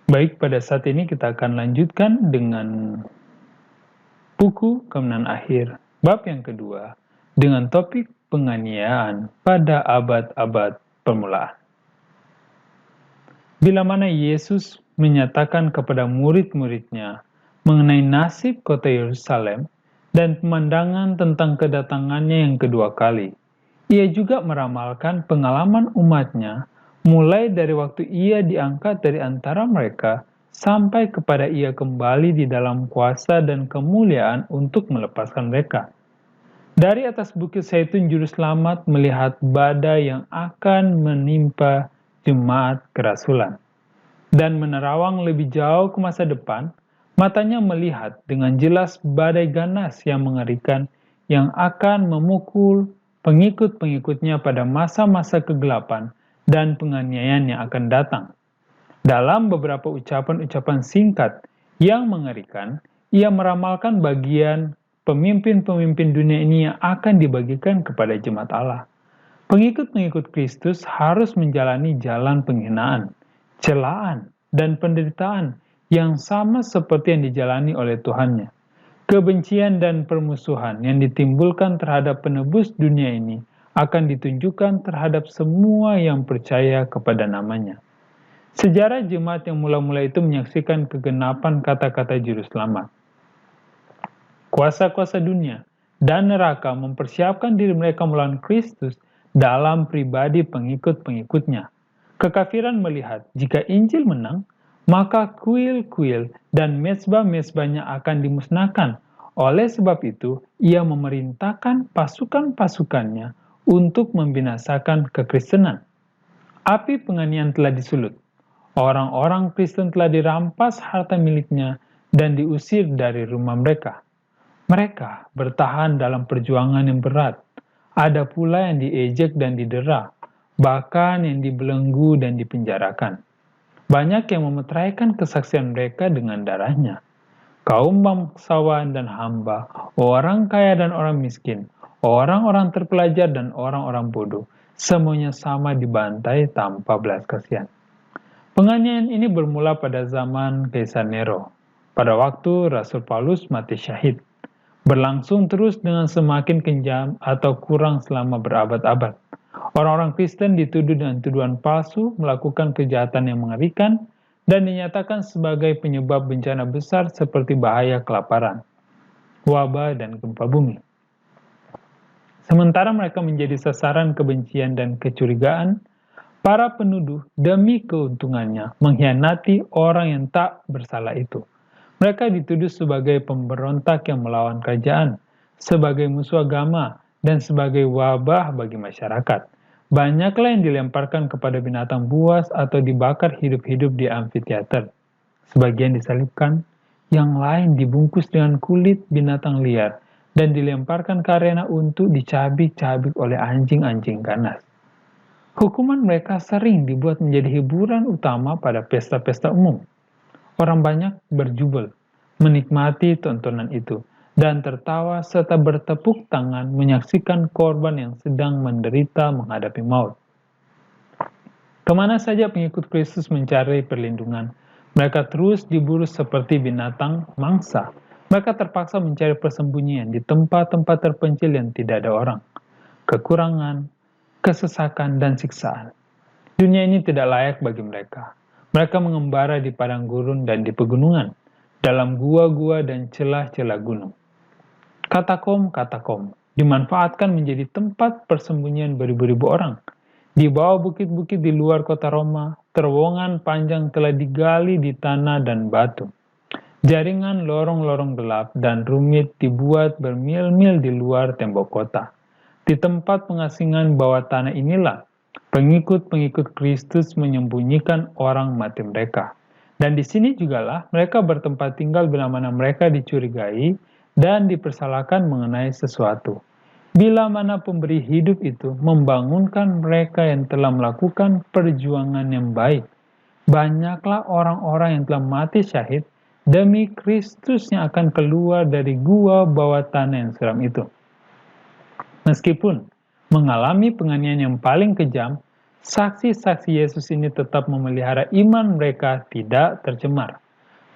Baik, pada saat ini kita akan lanjutkan dengan buku Kemenangan Akhir, bab yang kedua, dengan topik penganiayaan pada abad-abad permulaan. Bila mana Yesus menyatakan kepada murid-muridnya mengenai nasib kota Yerusalem dan pemandangan tentang kedatangannya yang kedua kali, ia juga meramalkan pengalaman umatnya mulai dari waktu ia diangkat dari antara mereka sampai kepada ia kembali di dalam kuasa dan kemuliaan untuk melepaskan mereka. Dari atas bukit Zaitun, Juru Selamat melihat badai yang akan menimpa jemaat kerasulan. Dan menerawang lebih jauh ke masa depan, matanya melihat dengan jelas badai ganas yang mengerikan yang akan memukul pengikut-pengikutnya pada masa-masa kegelapan dan penganiayaan yang akan datang. Dalam beberapa ucapan-ucapan singkat yang mengerikan, ia meramalkan bagian pemimpin-pemimpin dunia ini yang akan dibagikan kepada jemaat Allah. Pengikut-pengikut Kristus harus menjalani jalan penghinaan, celaan, dan penderitaan yang sama seperti yang dijalani oleh Tuhannya. Kebencian dan permusuhan yang ditimbulkan terhadap penebus dunia ini akan ditunjukkan terhadap semua yang percaya kepada namanya. Sejarah jemaat yang mula-mula itu menyaksikan kegenapan kata-kata Juru Selamat. Kuasa-kuasa dunia dan neraka mempersiapkan diri mereka melawan Kristus dalam pribadi pengikut-pengikutnya. Kekafiran melihat jika Injil menang, maka kuil-kuil dan mezbah-mezbahnya akan dimusnahkan. Oleh sebab itu, ia memerintahkan pasukan-pasukannya untuk membinasakan kekristenan. Api penganiayaan telah disulut. Orang-orang Kristen telah dirampas harta miliknya dan diusir dari rumah mereka. Mereka bertahan dalam perjuangan yang berat. Ada pula yang diejek dan didera, bahkan yang dibelenggu dan dipenjarakan. Banyak yang memeteraikan kesaksian mereka dengan darahnya. Kaum bangsawan dan hamba, orang kaya dan orang miskin, orang-orang terpelajar dan orang-orang bodoh, semuanya sama dibantai tanpa belas kasihan. Penganiayaan ini bermula pada zaman Kaisar Nero, pada waktu Rasul Paulus mati syahid. Berlangsung terus dengan semakin kejam atau kurang selama berabad-abad. Orang-orang Kristen dituduh dengan tuduhan palsu melakukan kejahatan yang mengerikan dan dinyatakan sebagai penyebab bencana besar seperti bahaya kelaparan, wabah, dan gempa bumi. Sementara mereka menjadi sasaran kebencian dan kecurigaan, para penuduh demi keuntungannya mengkhianati orang yang tak bersalah itu. Mereka dituduh sebagai pemberontak yang melawan kerajaan, sebagai musuh agama, dan sebagai wabah bagi masyarakat. Banyaklah yang dilemparkan kepada binatang buas atau dibakar hidup-hidup di amfiteater. Sebagian disalibkan, yang lain dibungkus dengan kulit binatang liar dan dilemparkan ke arena untuk dicabik-cabik oleh anjing-anjing ganas. Hukuman mereka sering dibuat menjadi hiburan utama pada pesta-pesta umum. Orang banyak berjubel, menikmati tontonan itu, dan tertawa serta bertepuk tangan menyaksikan korban yang sedang menderita menghadapi maut. Kemana saja pengikut Kristus mencari perlindungan, mereka terus diburu seperti binatang mangsa. Mereka terpaksa mencari persembunyian di tempat-tempat terpencil yang tidak ada orang. Kekurangan, kesesakan, dan siksaan. Dunia ini tidak layak bagi mereka. Mereka mengembara di padang gurun dan di pegunungan, dalam gua-gua dan celah-celah gunung. Katakom-katakom dimanfaatkan menjadi tempat persembunyian beribu-ribu orang. Di bawah bukit-bukit di luar kota Roma, terowongan panjang telah digali di tanah dan batu. Jaringan lorong-lorong gelap dan rumit dibuat bermil-mil di luar tembok kota. Di tempat pengasingan bawah tanah inilah pengikut-pengikut Kristus menyembunyikan orang mati mereka. Dan di sini jugalah mereka bertempat tinggal bila mana mereka dicurigai dan dipersalahkan mengenai sesuatu. Bila mana pemberi hidup itu membangunkan mereka yang telah melakukan perjuangan yang baik, banyaklah orang-orang yang telah mati syahid demi Kristus yang akan keluar dari gua bawah tanah yang suram itu. Meskipun mengalami penganiayaan yang paling kejam, Saksi-saksi Yesus ini tetap memelihara iman mereka tidak tercemar.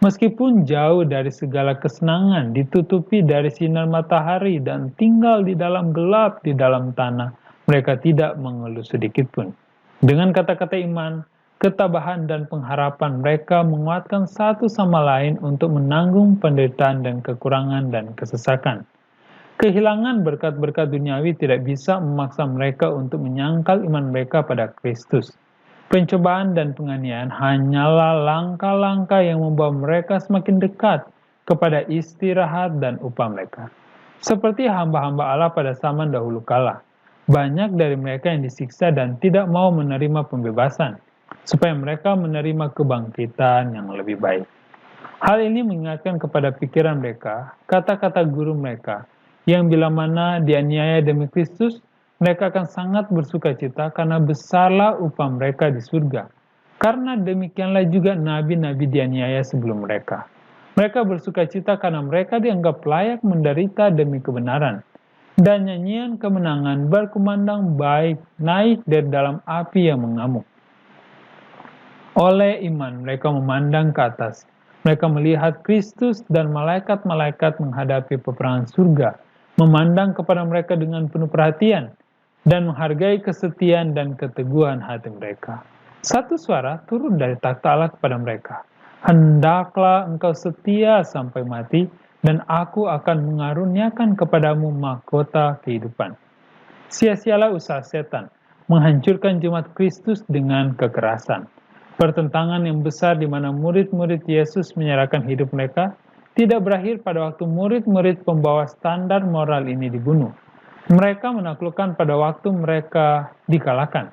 Meskipun jauh dari segala kesenangan, ditutupi dari sinar matahari dan tinggal di dalam gelap di dalam tanah, mereka tidak mengeluh sedikit pun. Dengan kata-kata iman, ketabahan dan pengharapan, mereka menguatkan satu sama lain untuk menanggung penderitaan dan kekurangan dan kesesakan. Kehilangan berkat-berkat duniawi tidak bisa memaksa mereka untuk menyangkal iman mereka pada Kristus. Pencobaan dan penganiayaan hanyalah langkah-langkah yang membawa mereka semakin dekat kepada istirahat dan upah mereka. Seperti hamba-hamba Allah pada zaman dahulu kala, banyak dari mereka yang disiksa dan tidak mau menerima pembebasan, supaya mereka menerima kebangkitan yang lebih baik. Hal ini mengingatkan kepada pikiran mereka, kata-kata guru mereka, yang bila mana dianiaya demi Kristus, mereka akan sangat bersuka cita karena besarlah upah mereka di surga. Karena demikianlah juga nabi-nabi dianiaya sebelum mereka. Mereka bersuka cita karena mereka dianggap layak menderita demi kebenaran. Dan nyanyian kemenangan berkumandang baik naik dari dalam api yang mengamuk. Oleh iman mereka memandang ke atas. Mereka melihat Kristus dan malaikat-malaikat menghadapi peperangan surga, memandang kepada mereka dengan penuh perhatian, dan menghargai kesetiaan dan keteguhan hati mereka. Satu suara turun dari takhta Allah kepada mereka. Hendaklah engkau setia sampai mati, dan aku akan mengaruniakan kepadamu mahkota kehidupan. Sia-sialah usaha setan, menghancurkan jemaat Kristus dengan kekerasan. Pertentangan yang besar di mana murid-murid Yesus menyerahkan hidup mereka tidak berakhir pada waktu murid-murid pembawa standar moral ini dibunuh. Mereka menaklukkan pada waktu mereka dikalahkan.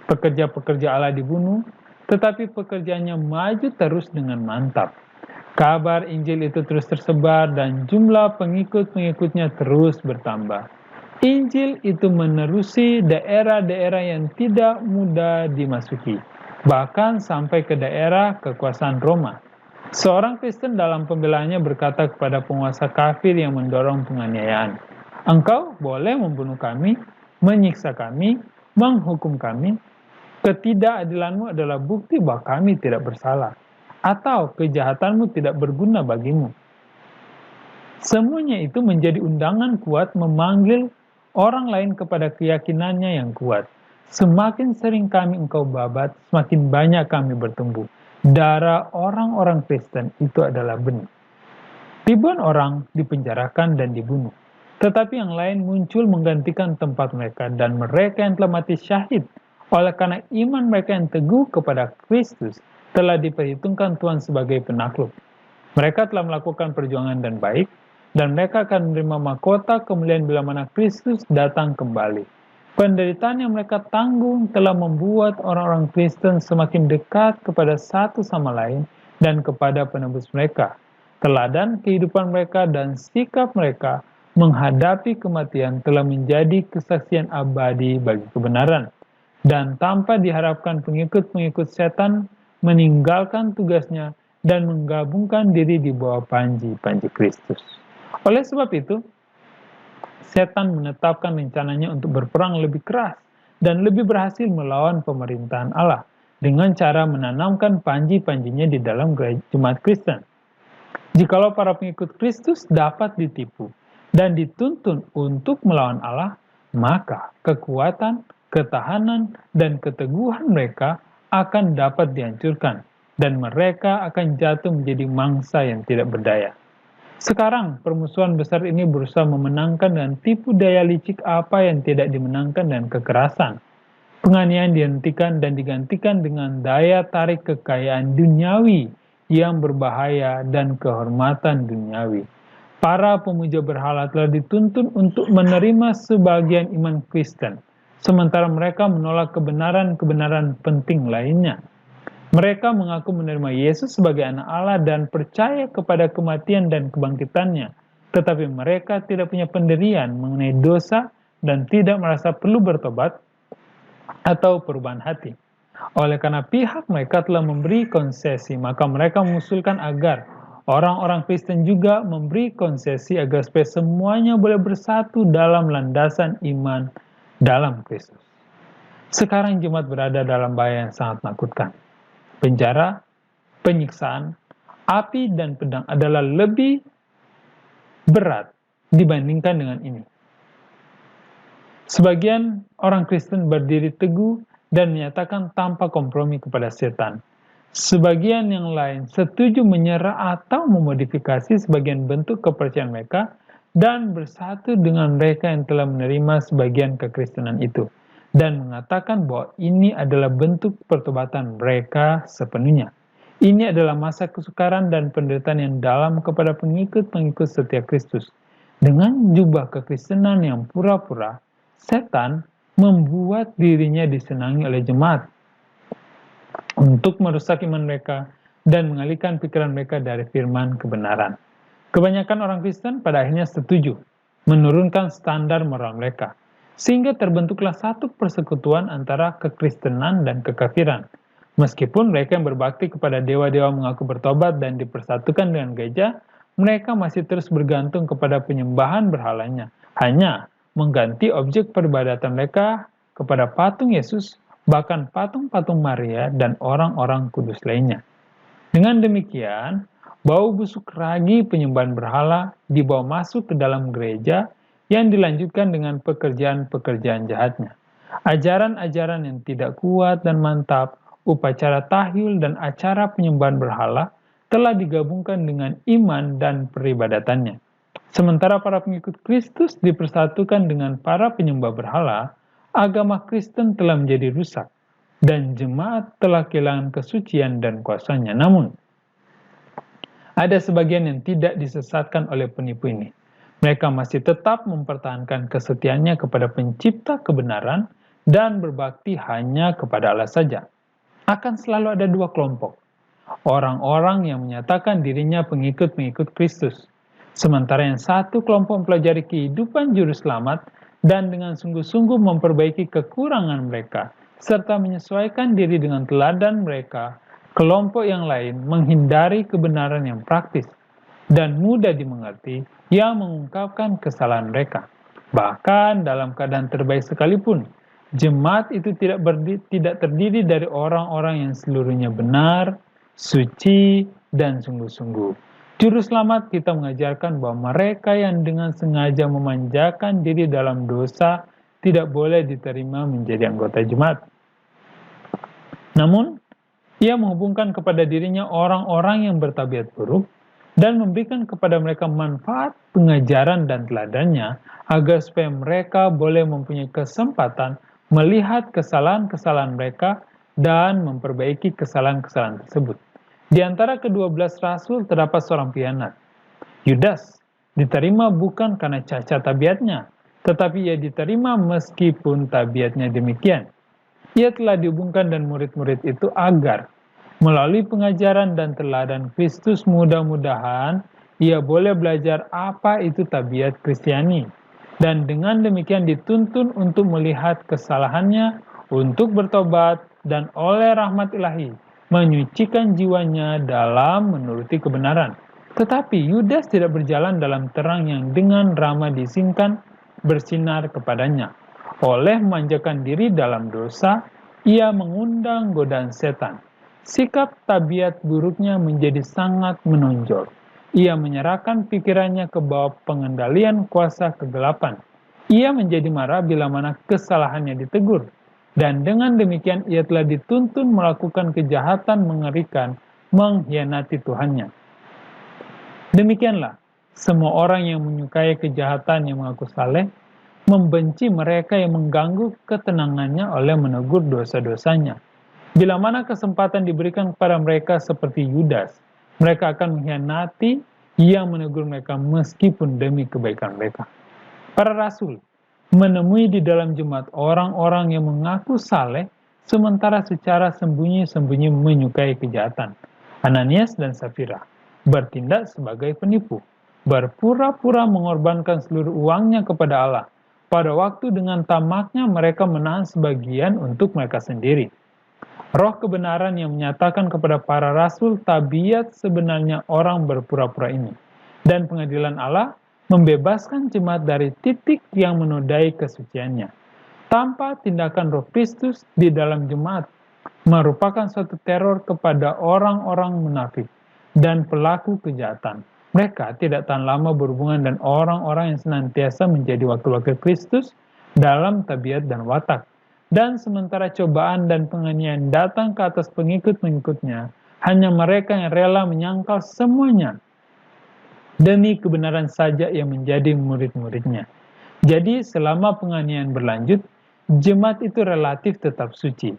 Pekerja-pekerja Allah dibunuh, tetapi pekerjaannya maju terus dengan mantap. Kabar Injil itu terus tersebar dan jumlah pengikut-pengikutnya terus bertambah. Injil itu menerusi daerah-daerah yang tidak mudah dimasuki, bahkan sampai ke daerah kekuasaan Roma. Seorang Kristen dalam pembelaannya berkata kepada penguasa kafir yang mendorong penganiayaan, "Engkau boleh membunuh kami, menyiksa kami, menghukum kami. Ketidakadilanmu adalah bukti bahwa kami tidak bersalah, atau kejahatanmu tidak berguna bagimu." Semuanya itu menjadi undangan kuat memanggil orang lain kepada keyakinannya yang kuat. Semakin sering kami engkau babat, semakin banyak kami bertumbuh. Darah orang-orang Kristen itu adalah benih. Ribuan orang dipenjarakan dan dibunuh. Tetapi yang lain muncul menggantikan tempat mereka, dan mereka yang telah mati syahid oleh karena iman mereka yang teguh kepada Kristus telah diperhitungkan Tuhan sebagai penakluk. Mereka telah melakukan perjuangan dan baik, dan mereka akan menerima mahkota kemuliaan bila mana Kristus datang kembali. Penderitaan yang mereka tanggung telah membuat orang-orang Kristen semakin dekat kepada satu sama lain dan kepada penebus mereka. Teladan kehidupan mereka dan sikap mereka menghadapi kematian telah menjadi kesaksian abadi bagi kebenaran. Dan tanpa diharapkan pengikut-pengikut setan meninggalkan tugasnya dan menggabungkan diri di bawah panji-panji Kristus. Oleh sebab itu, setan menetapkan rencananya untuk berperang lebih keras dan lebih berhasil melawan pemerintahan Allah dengan cara menanamkan panji-panjinya di dalam jemaat Kristen. Jikalau para pengikut Kristus dapat ditipu dan dituntun untuk melawan Allah, maka kekuatan, ketahanan, dan keteguhan mereka akan dapat dihancurkan, dan mereka akan jatuh menjadi mangsa yang tidak berdaya. Sekarang, permusuhan besar ini berusaha memenangkan dan tipu daya licik apa yang tidak dimenangkan dan kekerasan. Penganiayaan dihentikan dan digantikan dengan daya tarik kekayaan duniawi yang berbahaya dan kehormatan duniawi. Para pemuja berhala telah dituntun untuk menerima sebagian iman Kristen, sementara mereka menolak kebenaran-kebenaran penting lainnya. Mereka mengaku menerima Yesus sebagai anak Allah dan percaya kepada kematian dan kebangkitannya, tetapi mereka tidak punya pendirian mengenai dosa dan tidak merasa perlu bertobat atau perubahan hati. Oleh karena pihak mereka telah memberi konsesi, maka mereka mengusulkan agar orang-orang Kristen juga memberi konsesi agar supaya semuanya boleh bersatu dalam landasan iman dalam Kristus. Sekarang jemaat berada dalam bahaya yang sangat menakutkan. Penjara, penyiksaan, api, dan pedang adalah lebih berat dibandingkan dengan ini. Sebagian orang Kristen berdiri teguh dan menyatakan tanpa kompromi kepada setan. Sebagian yang lain setuju menyerah atau memodifikasi sebagian bentuk kepercayaan mereka dan bersatu dengan mereka yang telah menerima sebagian kekristenan itu, dan mengatakan bahwa ini adalah bentuk pertobatan mereka sepenuhnya. Ini adalah masa kesukaran dan penderitaan yang dalam kepada pengikut-pengikut setia Kristus. Dengan jubah kekristenan yang pura-pura, setan membuat dirinya disenangi oleh jemaat untuk merusak iman mereka dan mengalihkan pikiran mereka dari firman kebenaran. Kebanyakan orang Kristen pada akhirnya setuju menurunkan standar moral mereka, sehingga terbentuklah satu persekutuan antara kekristenan dan kekafiran. Meskipun mereka yang berbakti kepada dewa-dewa mengaku bertobat dan dipersatukan dengan gereja, mereka masih terus bergantung kepada penyembahan berhalanya, hanya mengganti objek peribadatan mereka kepada patung Yesus, bahkan patung-patung Maria dan orang-orang kudus lainnya. Dengan demikian, bau busuk ragi penyembahan berhala dibawa masuk ke dalam gereja yang dilanjutkan dengan pekerjaan-pekerjaan jahatnya. Ajaran-ajaran yang tidak kuat dan mantap, upacara tahyul dan acara penyembahan berhala telah digabungkan dengan iman dan peribadatannya. Sementara para pengikut Kristus dipersatukan dengan para penyembah berhala, agama Kristen telah menjadi rusak, dan jemaat telah kehilangan kesucian dan kuasanya. Namun, ada sebagian yang tidak disesatkan oleh penipu ini. Mereka masih tetap mempertahankan kesetiaannya kepada pencipta kebenaran dan berbakti hanya kepada Allah saja. Akan selalu ada dua kelompok. Orang-orang yang menyatakan dirinya pengikut-pengikut Kristus, sementara yang satu kelompok mempelajari kehidupan juru selamat dan dengan sungguh-sungguh memperbaiki kekurangan mereka, serta menyesuaikan diri dengan teladan mereka. Kelompok yang lain menghindari kebenaran yang praktis dan mudah dimengerti yang mengungkapkan kesalahan mereka. Bahkan dalam keadaan terbaik sekalipun, jemaat itu tidak terdiri dari orang-orang yang seluruhnya benar, suci, dan sungguh-sungguh. Juru selamat kita mengajarkan bahwa mereka yang dengan sengaja memanjakan diri dalam dosa tidak boleh diterima menjadi anggota jemaat. Namun, ia menghubungkan kepada dirinya orang-orang yang bertabiat buruk dan memberikan kepada mereka manfaat pengajaran dan teladannya agar supaya mereka boleh mempunyai kesempatan melihat kesalahan-kesalahan mereka dan memperbaiki kesalahan-kesalahan tersebut. Di antara ke-12 rasul terdapat seorang pengkhianat. Yudas diterima bukan karena cacat tabiatnya, tetapi ia diterima meskipun tabiatnya demikian. Ia telah dihubungkan dan murid-murid itu agar melalui pengajaran dan teladan Kristus mudah-mudahan ia boleh belajar apa itu tabiat Kristiani. Dan dengan demikian dituntun untuk melihat kesalahannya, untuk bertobat, dan oleh rahmat ilahi menyucikan jiwanya dalam menuruti kebenaran. Tetapi Yudas tidak berjalan dalam terang yang dengan ramah diizinkan bersinar kepadanya. Oleh memanjakan diri dalam dosa, ia mengundang godaan setan. Sikap tabiat buruknya menjadi sangat menonjol. Ia menyerahkan pikirannya ke bawah pengendalian kuasa kegelapan. Ia menjadi marah bila mana kesalahannya ditegur. Dan dengan demikian ia telah dituntun melakukan kejahatan mengerikan, mengkhianati Tuhannya. Demikianlah, semua orang yang menyukai kejahatan yang mengaku saleh, membenci mereka yang mengganggu ketenangannya oleh menegur dosa-dosanya. Bila mana kesempatan diberikan kepada mereka seperti Yudas, mereka akan mengkhianati yang menegur mereka meskipun demi kebaikan mereka. Para rasul menemui di dalam jemaat orang-orang yang mengaku saleh, sementara secara sembunyi-sembunyi menyukai kejahatan. Ananias dan Safira bertindak sebagai penipu, berpura-pura mengorbankan seluruh uangnya kepada Allah. Pada waktu dengan tamaknya mereka menahan sebagian untuk mereka sendiri. Roh kebenaran yang menyatakan kepada para rasul tabiat sebenarnya orang berpura-pura ini. Dan pengadilan Allah membebaskan jemaat dari titik yang menodai kesuciannya. tanpa tindakan Roh Kristus di dalam jemaat merupakan suatu teror kepada orang-orang munafik dan pelaku kejahatan. Mereka tidak tahan lama berhubungan dengan orang-orang yang senantiasa menjadi wakil-wakil Kristus dalam tabiat dan watak. Dan sementara cobaan dan penganiayaan datang ke atas pengikut-pengikutnya, hanya mereka yang rela menyangkal semuanya demi kebenaran saja yang menjadi murid-muridnya. Jadi selama penganiayaan berlanjut, jemaat itu relatif tetap suci.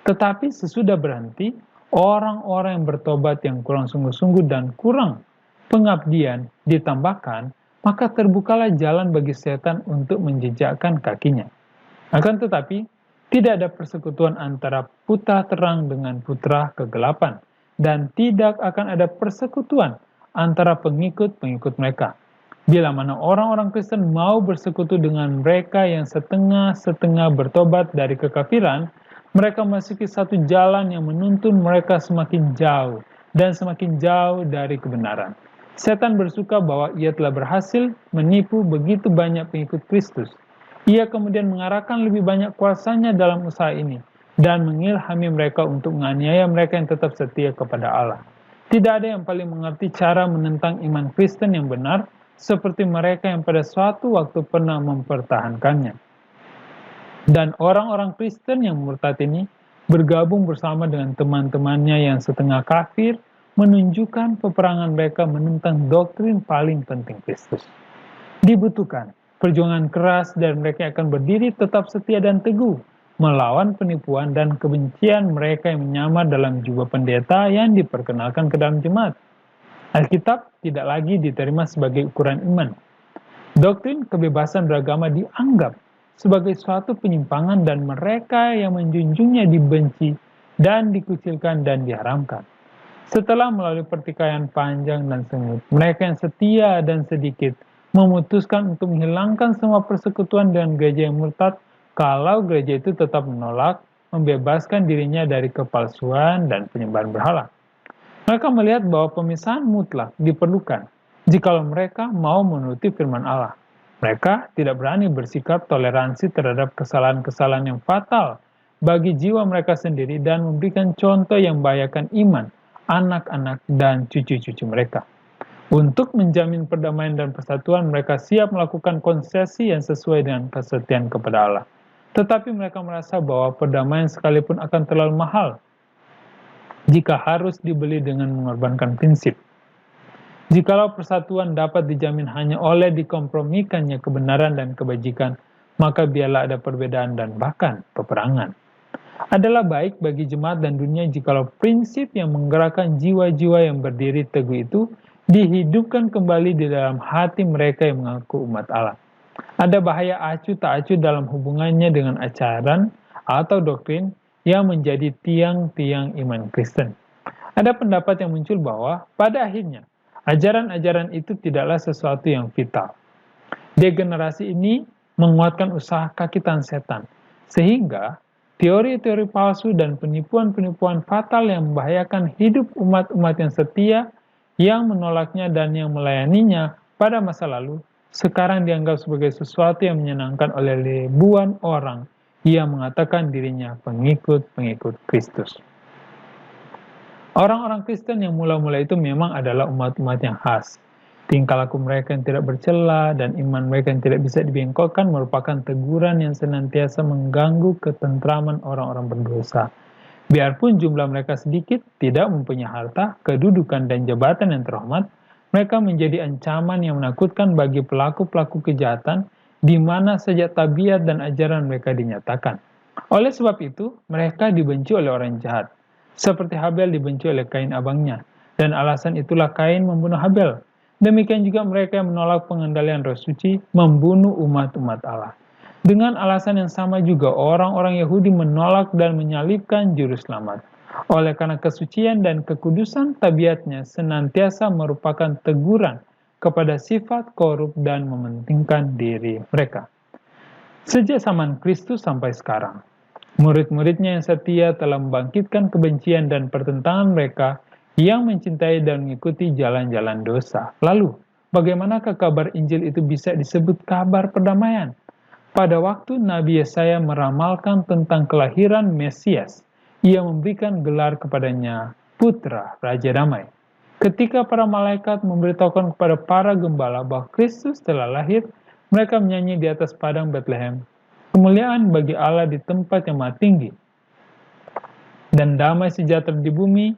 Tetapi sesudah berhenti, orang-orang yang bertobat yang kurang sungguh-sungguh dan kurang pengabdian ditambahkan, maka terbukalah jalan bagi setan untuk menjejakkan kakinya. Akan tetapi, tidak ada persekutuan antara putra terang dengan putra kegelapan, dan tidak akan ada persekutuan antara pengikut-pengikut mereka. Bila mana orang-orang Kristen mau bersekutu dengan mereka yang setengah-setengah bertobat dari kekafiran, mereka memasuki satu jalan yang menuntun mereka semakin jauh dan semakin jauh dari kebenaran. Setan bersuka bahwa ia telah berhasil menipu begitu banyak pengikut Kristus. Ia kemudian mengarahkan lebih banyak kuasanya dalam usaha ini dan mengilhami mereka untuk menganiaya mereka yang tetap setia kepada Allah. Tidak ada yang paling mengerti cara menentang iman Kristen yang benar seperti mereka yang pada suatu waktu pernah mempertahankannya. Dan orang-orang Kristen yang murtad ini bergabung bersama dengan teman-temannya yang setengah kafir menunjukkan peperangan mereka menentang doktrin paling penting Kristus. Dibutuhkan perjuangan keras dan mereka akan berdiri tetap setia dan teguh melawan penipuan dan kebencian mereka yang menyamar dalam jubah pendeta yang diperkenalkan ke dalam jemaat. Alkitab tidak lagi diterima sebagai ukuran iman. Doktrin kebebasan beragama dianggap sebagai suatu penyimpangan dan mereka yang menjunjungnya dibenci dan dikucilkan dan diharamkan. Setelah melalui pertikaian panjang dan sengit, mereka yang setia dan sedikit memutuskan untuk menghilangkan semua persekutuan dengan gereja yang murtad kalau gereja itu tetap menolak membebaskan dirinya dari kepalsuan dan penyembahan berhala. Mereka melihat bahwa pemisahan mutlak diperlukan jikalau mereka mau menuruti firman Allah. Mereka tidak berani bersikap toleransi terhadap kesalahan-kesalahan yang fatal bagi jiwa mereka sendiri dan memberikan contoh yang membahayakan iman anak-anak dan cucu-cucu mereka. Untuk menjamin perdamaian dan persatuan, mereka siap melakukan konsesi yang sesuai dengan kesetiaan kepada Allah. Tetapi mereka merasa bahwa perdamaian sekalipun akan terlalu mahal jika harus dibeli dengan mengorbankan prinsip. Jikalau persatuan dapat dijamin hanya oleh dikompromikannya kebenaran dan kebajikan, maka biarlah ada perbedaan dan bahkan peperangan. Adalah baik bagi jemaat dan dunia jikalau prinsip yang menggerakkan jiwa-jiwa yang berdiri teguh itu dihidupkan kembali di dalam hati mereka yang mengaku umat Allah. Ada bahaya acuh tak acuh dalam hubungannya dengan ajaran atau doktrin yang menjadi tiang-tiang iman Kristen. Ada pendapat yang muncul bahwa pada akhirnya ajaran-ajaran itu tidaklah sesuatu yang vital. Degenerasi ini menguatkan usaha kakitan setan, sehingga teori-teori palsu dan penipuan-penipuan fatal yang membahayakan hidup umat-umat yang setia, yang menolaknya dan yang melayaninya pada masa lalu, sekarang dianggap sebagai sesuatu yang menyenangkan oleh ribuan orang yang mengatakan dirinya pengikut-pengikut Kristus. Orang-orang Kristen yang mula-mula itu memang adalah umat-umat yang khas. Tingkah laku mereka yang tidak bercela dan iman mereka yang tidak bisa dibengkokkan merupakan teguran yang senantiasa mengganggu ketentraman orang-orang berdosa. Biarpun jumlah mereka sedikit, tidak mempunyai harta, kedudukan, dan jabatan yang terhormat, mereka menjadi ancaman yang menakutkan bagi pelaku-pelaku kejahatan di mana saja tabiat dan ajaran mereka dinyatakan. Oleh sebab itu, mereka dibenci oleh orang jahat. Seperti Habel dibenci oleh Kain abangnya, dan alasan itulah Kain membunuh Habel. Demikian juga mereka yang menolak pengendalian Roh Suci membunuh umat-umat Allah. Dengan alasan yang sama juga orang-orang Yahudi menolak dan menyalibkan Juru Selamat. Oleh karena kesucian dan kekudusan tabiatnya senantiasa merupakan teguran kepada sifat korup dan mementingkan diri mereka. Sejak zaman Kristus sampai sekarang, murid-muridnya yang setia telah membangkitkan kebencian dan pertentangan mereka yang mencintai dan mengikuti jalan-jalan dosa. Lalu, bagaimanakah kabar Injil itu bisa disebut kabar perdamaian? Pada waktu Nabi Yesaya meramalkan tentang kelahiran Mesias, ia memberikan gelar kepadanya Putra Raja Damai. Ketika para malaikat memberitahukan kepada para gembala bahwa Kristus telah lahir, mereka menyanyi di atas padang Bethlehem, "Kemuliaan bagi Allah di tempat yang maha tinggi, dan damai sejahtera di bumi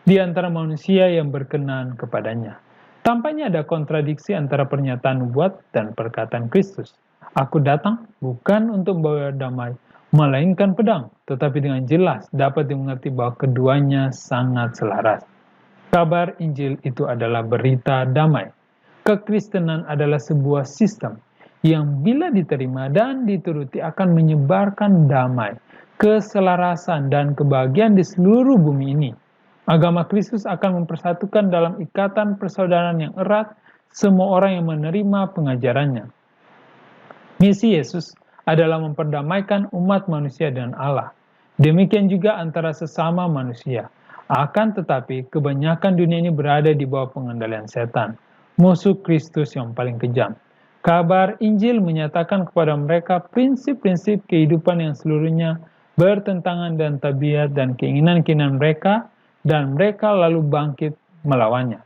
di antara manusia yang berkenan kepadanya." Tampaknya ada kontradiksi antara pernyataan nubuat dan perkataan Kristus. Aku datang bukan untuk membawa damai, melainkan pedang, tetapi dengan jelas dapat dimengerti bahwa keduanya sangat selaras. Kabar Injil itu adalah berita damai. Kekristenan adalah sebuah sistem yang bila diterima dan dituruti akan menyebarkan damai, keselarasan, dan kebahagiaan di seluruh bumi ini. Agama Kristus akan mempersatukan dalam ikatan persaudaraan yang erat semua orang yang menerima pengajarannya. Misi Yesus adalah memperdamaikan umat manusia dengan Allah. Demikian juga antara sesama manusia. Akan tetapi, kebanyakan dunia ini berada di bawah pengendalian setan, musuh Kristus yang paling kejam. Kabar Injil menyatakan kepada mereka prinsip-prinsip kehidupan yang seluruhnya bertentangan dengan tabiat dan keinginan-keinginan mereka, dan mereka lalu bangkit melawannya.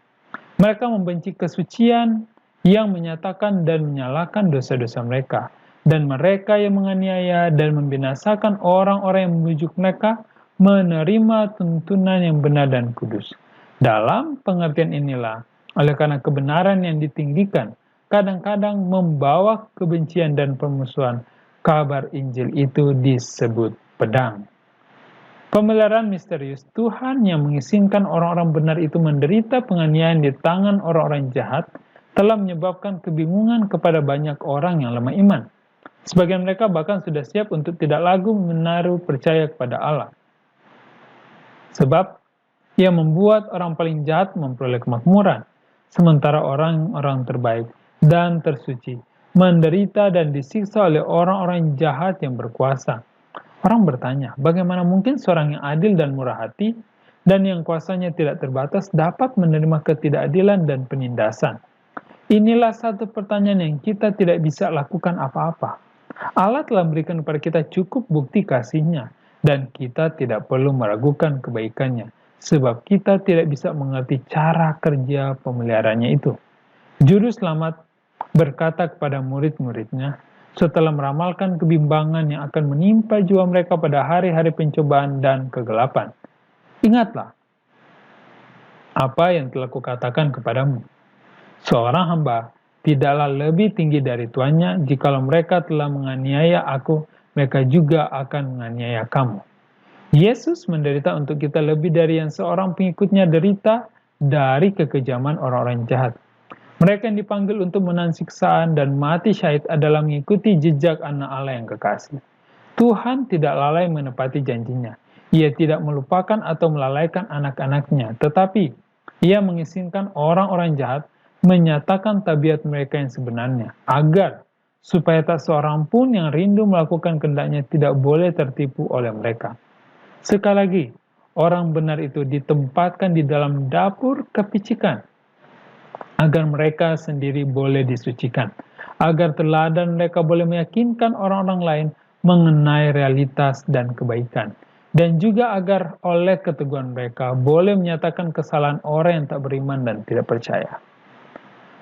Mereka membenci kesucian yang menyatakan dan menyalahkan dosa-dosa mereka, dan mereka yang menganiaya dan membinasakan orang-orang yang membujuk mereka menerima tuntunan yang benar dan kudus. Dalam pengertian inilah, oleh karena kebenaran yang ditinggikan kadang-kadang membawa kebencian dan permusuhan, kabar Injil itu disebut pedang. Pemeliharaan misterius Tuhan yang mengizinkan orang-orang benar itu menderita penganiayaan di tangan orang-orang jahat telah menyebabkan kebingungan kepada banyak orang yang lemah iman. Sebagian mereka bahkan sudah siap untuk tidak lagi menaruh percaya kepada Allah. Sebab ia membuat orang paling jahat memperoleh kemakmuran, sementara orang-orang terbaik dan tersuci menderita dan disiksa oleh orang-orang jahat yang berkuasa. Orang bertanya, bagaimana mungkin seorang yang adil dan murah hati dan yang kuasanya tidak terbatas dapat menerima ketidakadilan dan penindasan? Inilah satu pertanyaan yang kita tidak bisa lakukan apa-apa. Allah telah memberikan kepada kita cukup bukti kasih-Nya, dan kita tidak perlu meragukan kebaikannya, sebab kita tidak bisa mengerti cara kerja pemeliharaannya itu. Juru selamat berkata kepada murid-muridnya, setelah meramalkan kebimbangan yang akan menimpa jiwa mereka pada hari-hari pencobaan dan kegelapan. Ingatlah apa yang telah kukatakan kepadamu. Seorang hamba tidaklah lebih tinggi dari tuannya. Jikalau mereka telah menganiaya aku, mereka juga akan menganiaya kamu. Yesus menderita untuk kita lebih dari yang seorang pengikutnya derita dari kekejaman orang-orang jahat. Mereka yang dipanggil untuk menahan siksaan dan mati syahid adalah mengikuti jejak anak Allah yang kekasih. Tuhan tidak lalai menepati janjinya. Ia tidak melupakan atau melalaikan anak-anaknya, tetapi Ia mengizinkan orang-orang jahat menyatakan tabiat mereka yang sebenarnya, agar supaya tak seorang pun yang rindu melakukan kehendaknya tidak boleh tertipu oleh mereka. Sekali lagi, orang benar itu ditempatkan di dalam dapur kepicikan, agar mereka sendiri boleh disucikan, agar teladan mereka boleh meyakinkan orang-orang lain mengenai realitas dan kebaikan, dan juga agar oleh keteguhan mereka boleh menyatakan kesalahan orang yang tak beriman dan tidak percaya.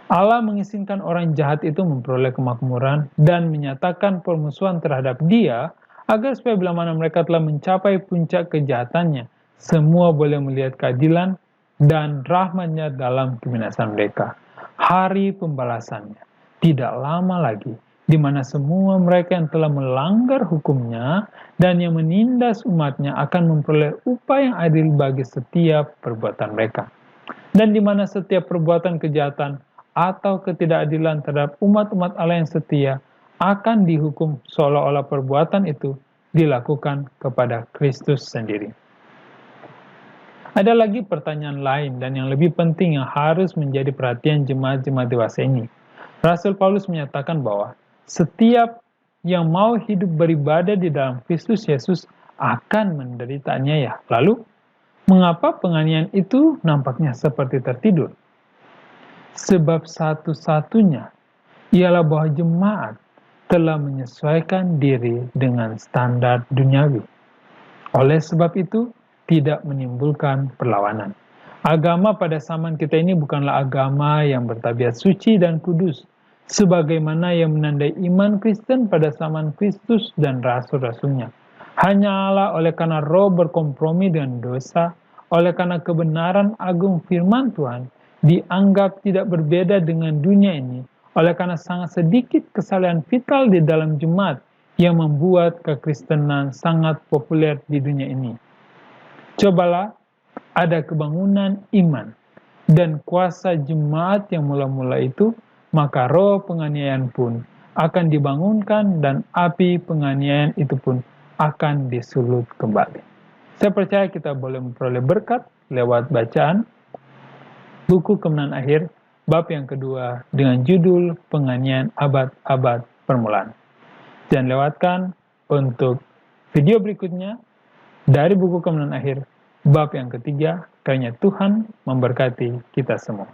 Allah mengizinkan orang jahat itu memperoleh kemakmuran dan menyatakan permusuhan terhadap Dia, agar supaya bila mana mereka telah mencapai puncak kejahatannya, semua boleh melihat keadilan dan rahmat-Nya dalam kebinasan mereka. Hari pembalasannya tidak lama lagi, di mana semua mereka yang telah melanggar hukum-Nya dan yang menindas umat-Nya akan memperoleh upah yang adil bagi setiap perbuatan mereka. Dan di mana setiap perbuatan kejahatan atau ketidakadilan terhadap umat-umat Allah yang setia akan dihukum seolah-olah perbuatan itu dilakukan kepada Kristus sendiri. Ada lagi pertanyaan lain dan yang lebih penting yang harus menjadi perhatian jemaat-jemaat dewasa ini. Rasul Paulus menyatakan bahwa setiap yang mau hidup beribadah di dalam Kristus Yesus akan menderita aniaya. Lalu, mengapa penganiayaan itu nampaknya seperti tertidur? Sebab satu-satunya ialah bahwa jemaat telah menyesuaikan diri dengan standar duniawi. Oleh sebab itu, tidak menimbulkan perlawanan. Agama pada zaman kita ini bukanlah agama yang bertabiat suci dan kudus, sebagaimana yang menandai iman Kristen pada zaman Kristus dan rasul-rasulnya. Hanyalah oleh karena roh berkompromi dengan dosa, oleh karena kebenaran agung firman Tuhan, dianggap tidak berbeda dengan dunia ini, oleh karena sangat sedikit kesalahan vital di dalam jemaat yang membuat kekristenan sangat populer di dunia ini. Cobalah ada kebangunan iman dan kuasa jemaat yang mula-mula itu, maka roh penganiayaan pun akan dibangunkan dan api penganiayaan itu pun akan disulut kembali. Saya percaya kita boleh memperoleh berkat lewat bacaan buku Kemenangan Akhir, bab yang kedua dengan judul Penganiayaan Abad-Abad Permulaan. Jangan lewatkan untuk video berikutnya dari buku Kemenangan Akhir, bab yang ketiga, kiranya Tuhan memberkati kita semua.